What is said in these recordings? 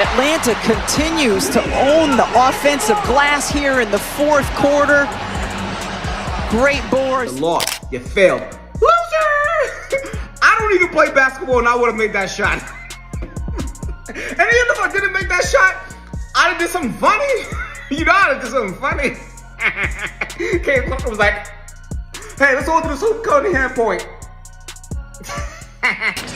Atlanta continues to own the offensive glass here in the fourth quarter. Great boards. You lost. You failed. Loser! I don't even play basketball and I would have made that shot. And even if I didn't make that shot, I'd have did something funny. You know, I'd have did something funny. Caitlin Clark was like, hey, let's all do this hoop code hand point.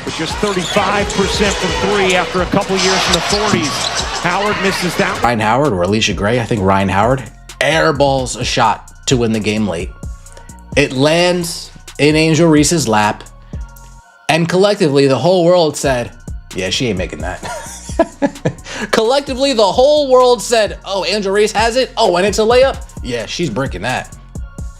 With just 35% from three after a couple years in the 40s. Howard misses that. Ryan Howard or Alicia Gray, I think Ryan Howard, airballs a shot to win the game late. It lands in Angel Reese's lap, and collectively the whole world said, yeah, she ain't making that. Collectively, the whole world said, oh, Angel Reese has it? Oh, and it's a layup? Yeah, she's breaking that.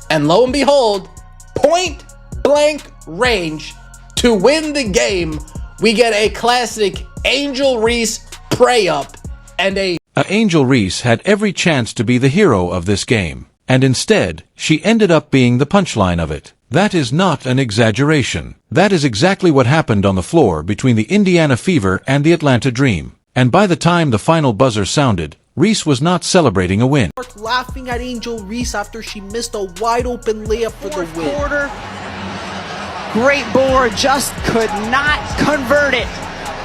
And lo and behold, point blank range to win the game, we get a classic Angel Reese pray-up and a... Angel Reese had every chance to be the hero of this game, and instead, she ended up being the punchline of it. That is not an exaggeration. That is exactly what happened on the floor between the Indiana Fever and the Atlanta Dream. And by the time the final buzzer sounded, Reese was not celebrating a win. Laughing at Angel Reese after she missed a wide-open layup for the win. Quarter. Great board, just could not convert it.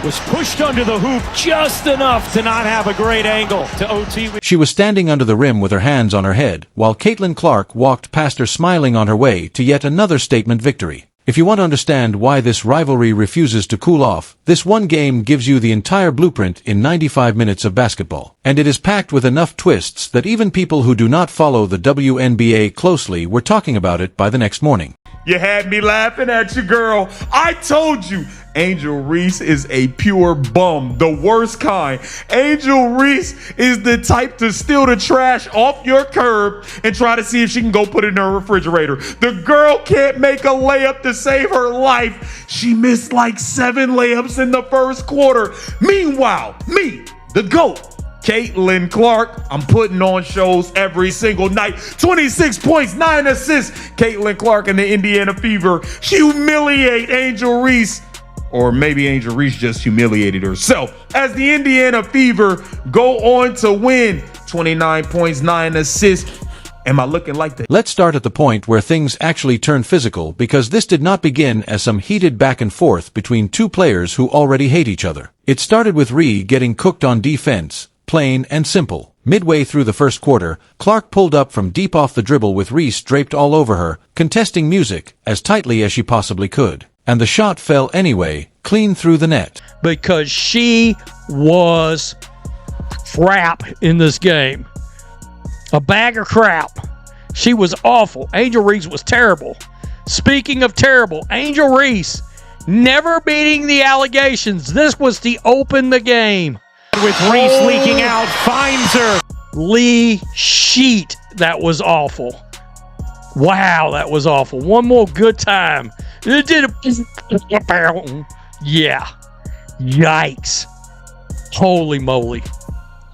Was pushed under the hoop just enough to not have a great angle to OT. She was standing under the rim with her hands on her head, while Caitlin Clark walked past her smiling on her way to yet another statement victory. If you want to understand why this rivalry refuses to cool off, this one game gives you the entire blueprint in 95 minutes of basketball. And it is packed with enough twists that even people who do not follow the WNBA closely were talking about it by the next morning. You had me laughing at you, girl. I told you. Angel Reese is a pure bum, the worst kind. Angel Reese is the type to steal the trash off your curb and try to see if she can go put it in her refrigerator. The girl can't make a layup to save her life. She missed like 7 layups in the first quarter. Meanwhile, me, the GOAT, Caitlin Clark, I'm putting on shows every single night. 26 points, 9 assists. Caitlin Clark and the Indiana Fever humiliate Angel Reese. Or maybe Angel Reese just humiliated herself as the Indiana Fever go on to win. 29 points, 9 assists. Am I looking like that? Let's start at the point where things actually turn physical, because this did not begin as some heated back and forth between two players who already hate each other. It started with Reese getting cooked on defense, plain and simple. Midway through the first quarter, Clark pulled up from deep off the dribble with Reese draped all over her, contesting music as tightly as she possibly could. And the shot fell anyway, clean through the net. Because she was crap in this game. A bag of crap. She was awful. Angel Reese was terrible. Speaking of terrible, Angel Reese never beating the allegations. This was to open the game. With Reese leaking out, finds her. Lee Sheet, that was awful. Wow, that was awful. One more good time. It did a... Yeah. Yikes. Holy moly.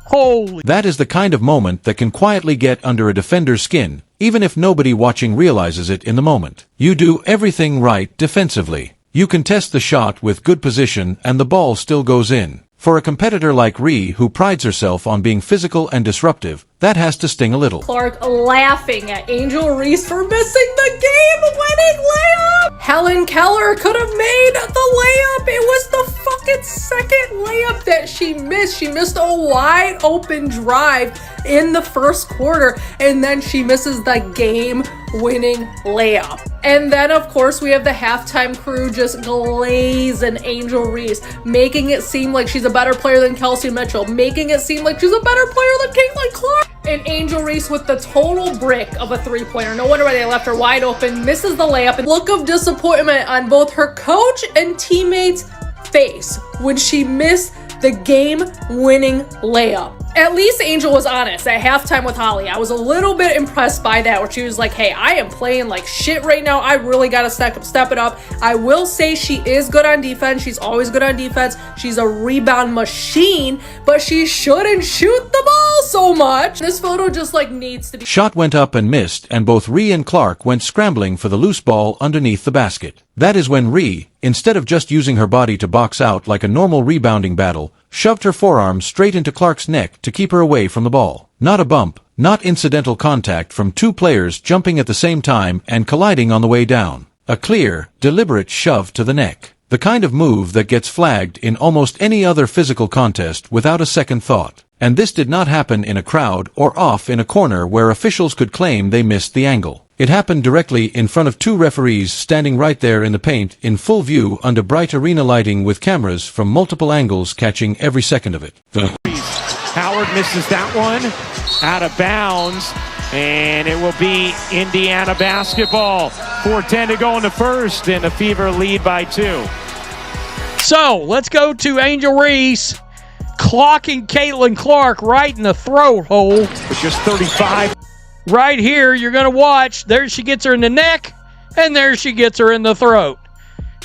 Holy... That is the kind of moment that can quietly get under a defender's skin, even if nobody watching realizes it in the moment. You do everything right defensively. You contest the shot with good position and the ball still goes in. For a competitor like Reese, who prides herself on being physical and disruptive, that has to sting a little. Clark laughing at Angel Reese for missing the game-winning layup! Helen Keller could have made the layup! It was the fucking second layup that she missed. She missed a wide open drive in the first quarter, and then she misses the game-winning layup. And then, of course, we have the halftime crew just glazing Angel Reese, making it seem like she's a better player than Kelsey Mitchell, making it seem like she's a better player than Caitlin Clark. And Angel Reese with the total brick of a three-pointer. No wonder why they left her wide open, misses the layup. And look of disappointment on both her coach and teammates' face when she missed the game-winning layup. At least Angel was honest at halftime with Holly. I was a little bit impressed by that, where she was like, hey, I am playing like shit right now. I really got to step it up. I will say she is good on defense. She's always good on defense. She's a rebound machine, but she shouldn't shoot the ball so much. This photo just like needs to be. Shot went up and missed, and both Ree and Clark went scrambling for the loose ball underneath the basket. That is when Ree, instead of just using her body to box out like a normal rebounding battle, shoved her forearm straight into Clark's neck to keep her away from the ball. Not a bump, not incidental contact from two players jumping at the same time and colliding on the way down. A clear, deliberate shove to the neck. The kind of move that gets flagged in almost any other physical contest without a second thought. And this did not happen in a crowd or off in a corner where officials could claim they missed the angle. It happened directly in front of two referees standing right there in the paint in full view under bright arena lighting with cameras from multiple angles catching every second of it. Howard misses that one, out of bounds, and it will be Indiana basketball. 4:10 to go in the first, and the Fever lead by 2. So, let's go to Angel Reese clocking Caitlin Clark right in the throat hole. With just 35. Right here, you're going to watch. There she gets her in the neck, and there she gets her in the throat.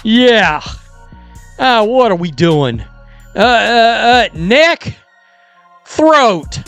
Yeah. What are we doing? Neck, throat.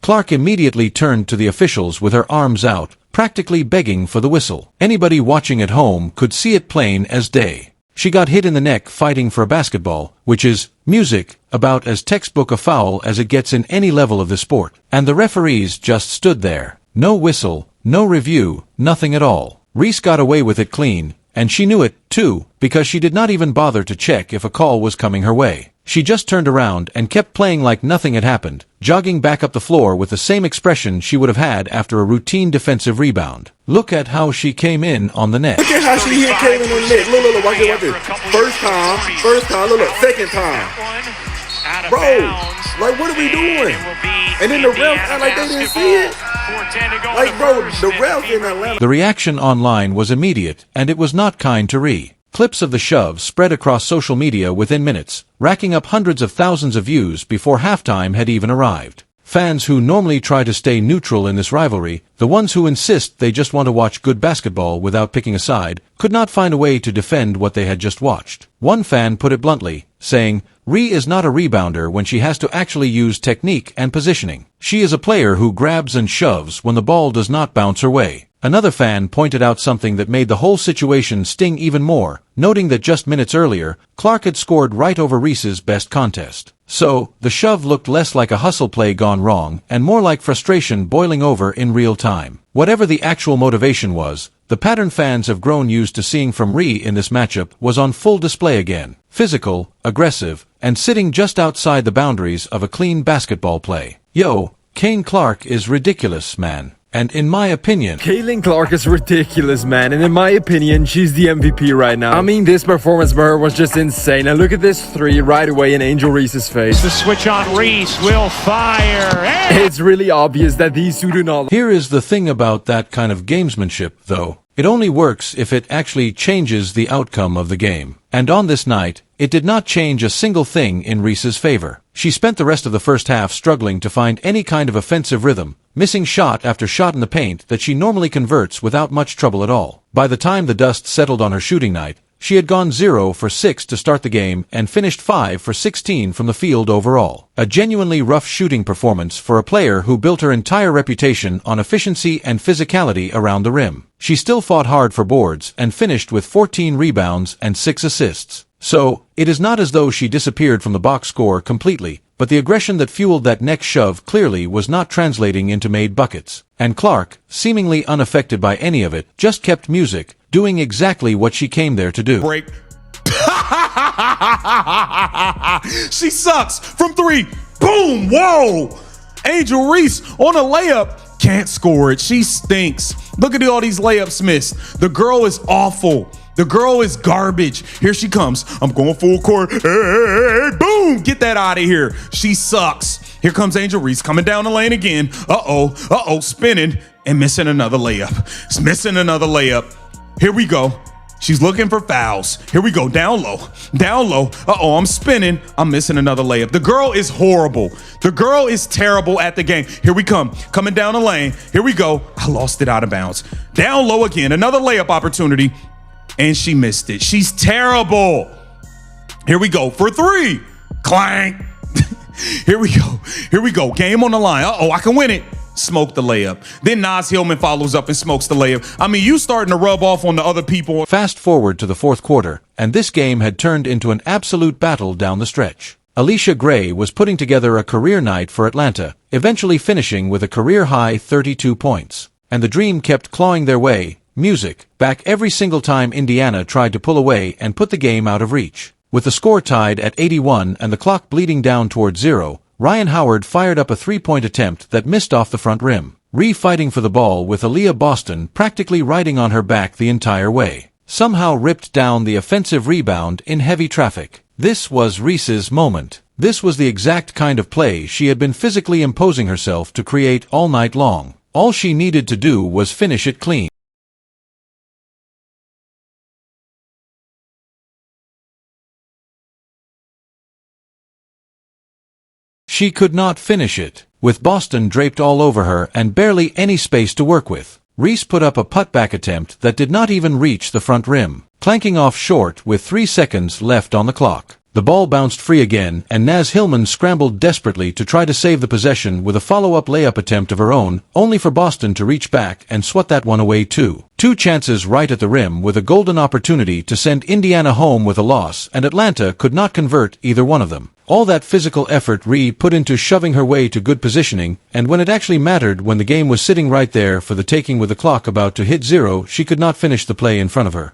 Clark immediately turned to the officials with her arms out, practically begging for the whistle. Anybody watching at home could see it plain as day. She got hit in the neck fighting for a basketball, which is, music, about as textbook a foul as it gets in any level of the sport. And the referees just stood there. No whistle, no review, nothing at all. Reese got away with it clean, and she knew it, too, because she did not even bother to check if a call was coming her way. She just turned around and kept playing like nothing had happened, jogging back up the floor with the same expression she would have had after a routine defensive rebound. Look at how she came in on the net. Look at how she hit Caitlin on the net. Look, watch it. First time, look, second time. Bro, like what are we doing? And then the refs act like they didn't see it. Like, bro, the refs in Atlanta. The reaction online was immediate, and it was not kind to Ree. Clips of the shove spread across social media within minutes, racking up hundreds of thousands of views before halftime had even arrived. Fans who normally try to stay neutral in this rivalry, the ones who insist they just want to watch good basketball without picking a side, could not find a way to defend what they had just watched. One fan put it bluntly, saying, "Ree is not a rebounder when she has to actually use technique and positioning. She is a player who grabs and shoves when the ball does not bounce her way." Another fan pointed out something that made the whole situation sting even more, noting that just minutes earlier, Clark had scored right over Reese's best contest. So, the shove looked less like a hustle play gone wrong and more like frustration boiling over in real time. Whatever the actual motivation was, the pattern fans have grown used to seeing from Ree in this matchup was on full display again. Physical, aggressive, and sitting just outside the boundaries of a clean basketball play. Yo, Caitlin Clark is ridiculous, man. And in my opinion, Caitlin Clark is ridiculous, man. And in my opinion, she's the MVP right now. I mean, this performance by her was just insane. And look at this three right away in Angel Reese's face. The switch on Reese will fire. Hey! It's really obvious that these two do not. Here is the thing about that kind of gamesmanship, though. It only works if it actually changes the outcome of the game. And on this night, it did not change a single thing in Reese's favor. She spent the rest of the first half struggling to find any kind of offensive rhythm, missing shot after shot in the paint that she normally converts without much trouble at all. By the time the dust settled on her shooting night, she had gone 0 for 6 to start the game and finished 5 for 16 from the field overall. A genuinely rough shooting performance for a player who built her entire reputation on efficiency and physicality around the rim. She still fought hard for boards and finished with 14 rebounds and 6 assists. So, it is not as though she disappeared from the box score completely, but the aggression that fueled that next shove clearly was not translating into made buckets. And Clark, seemingly unaffected by any of it, just kept music, doing exactly what she came there to do. Break. She sucks from 3. Boom. Whoa. Angel Reese on a layup. Can't score it. She stinks. Look at all these layups missed. The girl is awful. The girl is garbage. Here she comes. I'm going full court. Hey, boom. Get that out of here. She sucks. Here comes Angel Reese coming down the lane again. Uh-oh, spinning and missing another layup. It's missing another layup. Here we go. She's looking for fouls. Here we go. Down low. Uh-oh, I'm spinning. I'm missing another layup. The girl is horrible. The girl is terrible at the game. Here we come. Coming down the lane. Here we go. I lost it out of bounds. Down low again. Another layup opportunity. And she missed it. She's terrible. Here we go for 3. Clank. Here we go. Here we go. Game on the line. Uh-oh, I can win it. Smoke the layup. Then Naz Hillman follows up and smokes the layup. I mean, you starting to rub off on the other people. Fast forward to the fourth quarter, and this game had turned into an absolute battle down the stretch. Alicia Gray was putting together a career night for Atlanta, eventually finishing with a career-high 32 points. And the Dream kept clawing their way, music, back every single time Indiana tried to pull away and put the game out of reach. With the score tied at 81 and the clock bleeding down toward 0, Ryan Howard fired up a three-point attempt that missed off the front rim. Ree fighting for the ball with Aaliyah Boston practically riding on her back the entire way. Somehow ripped down the offensive rebound in heavy traffic. This was Reese's moment. This was the exact kind of play she had been physically imposing herself to create all night long. All she needed to do was finish it clean. She could not finish it, with Boston draped all over her and barely any space to work with. Reese put up a putback attempt that did not even reach the front rim, clanking off short with 3 seconds left on the clock. The ball bounced free again, and Naz Hillman scrambled desperately to try to save the possession with a follow-up layup attempt of her own, only for Boston to reach back and swat that one away too. 2 chances right at the rim with a golden opportunity to send Indiana home with a loss, and Atlanta could not convert either one of them. All that physical effort Ree put into shoving her way to good positioning, and when it actually mattered, when the game was sitting right there for the taking with the clock about to hit 0, she could not finish the play in front of her.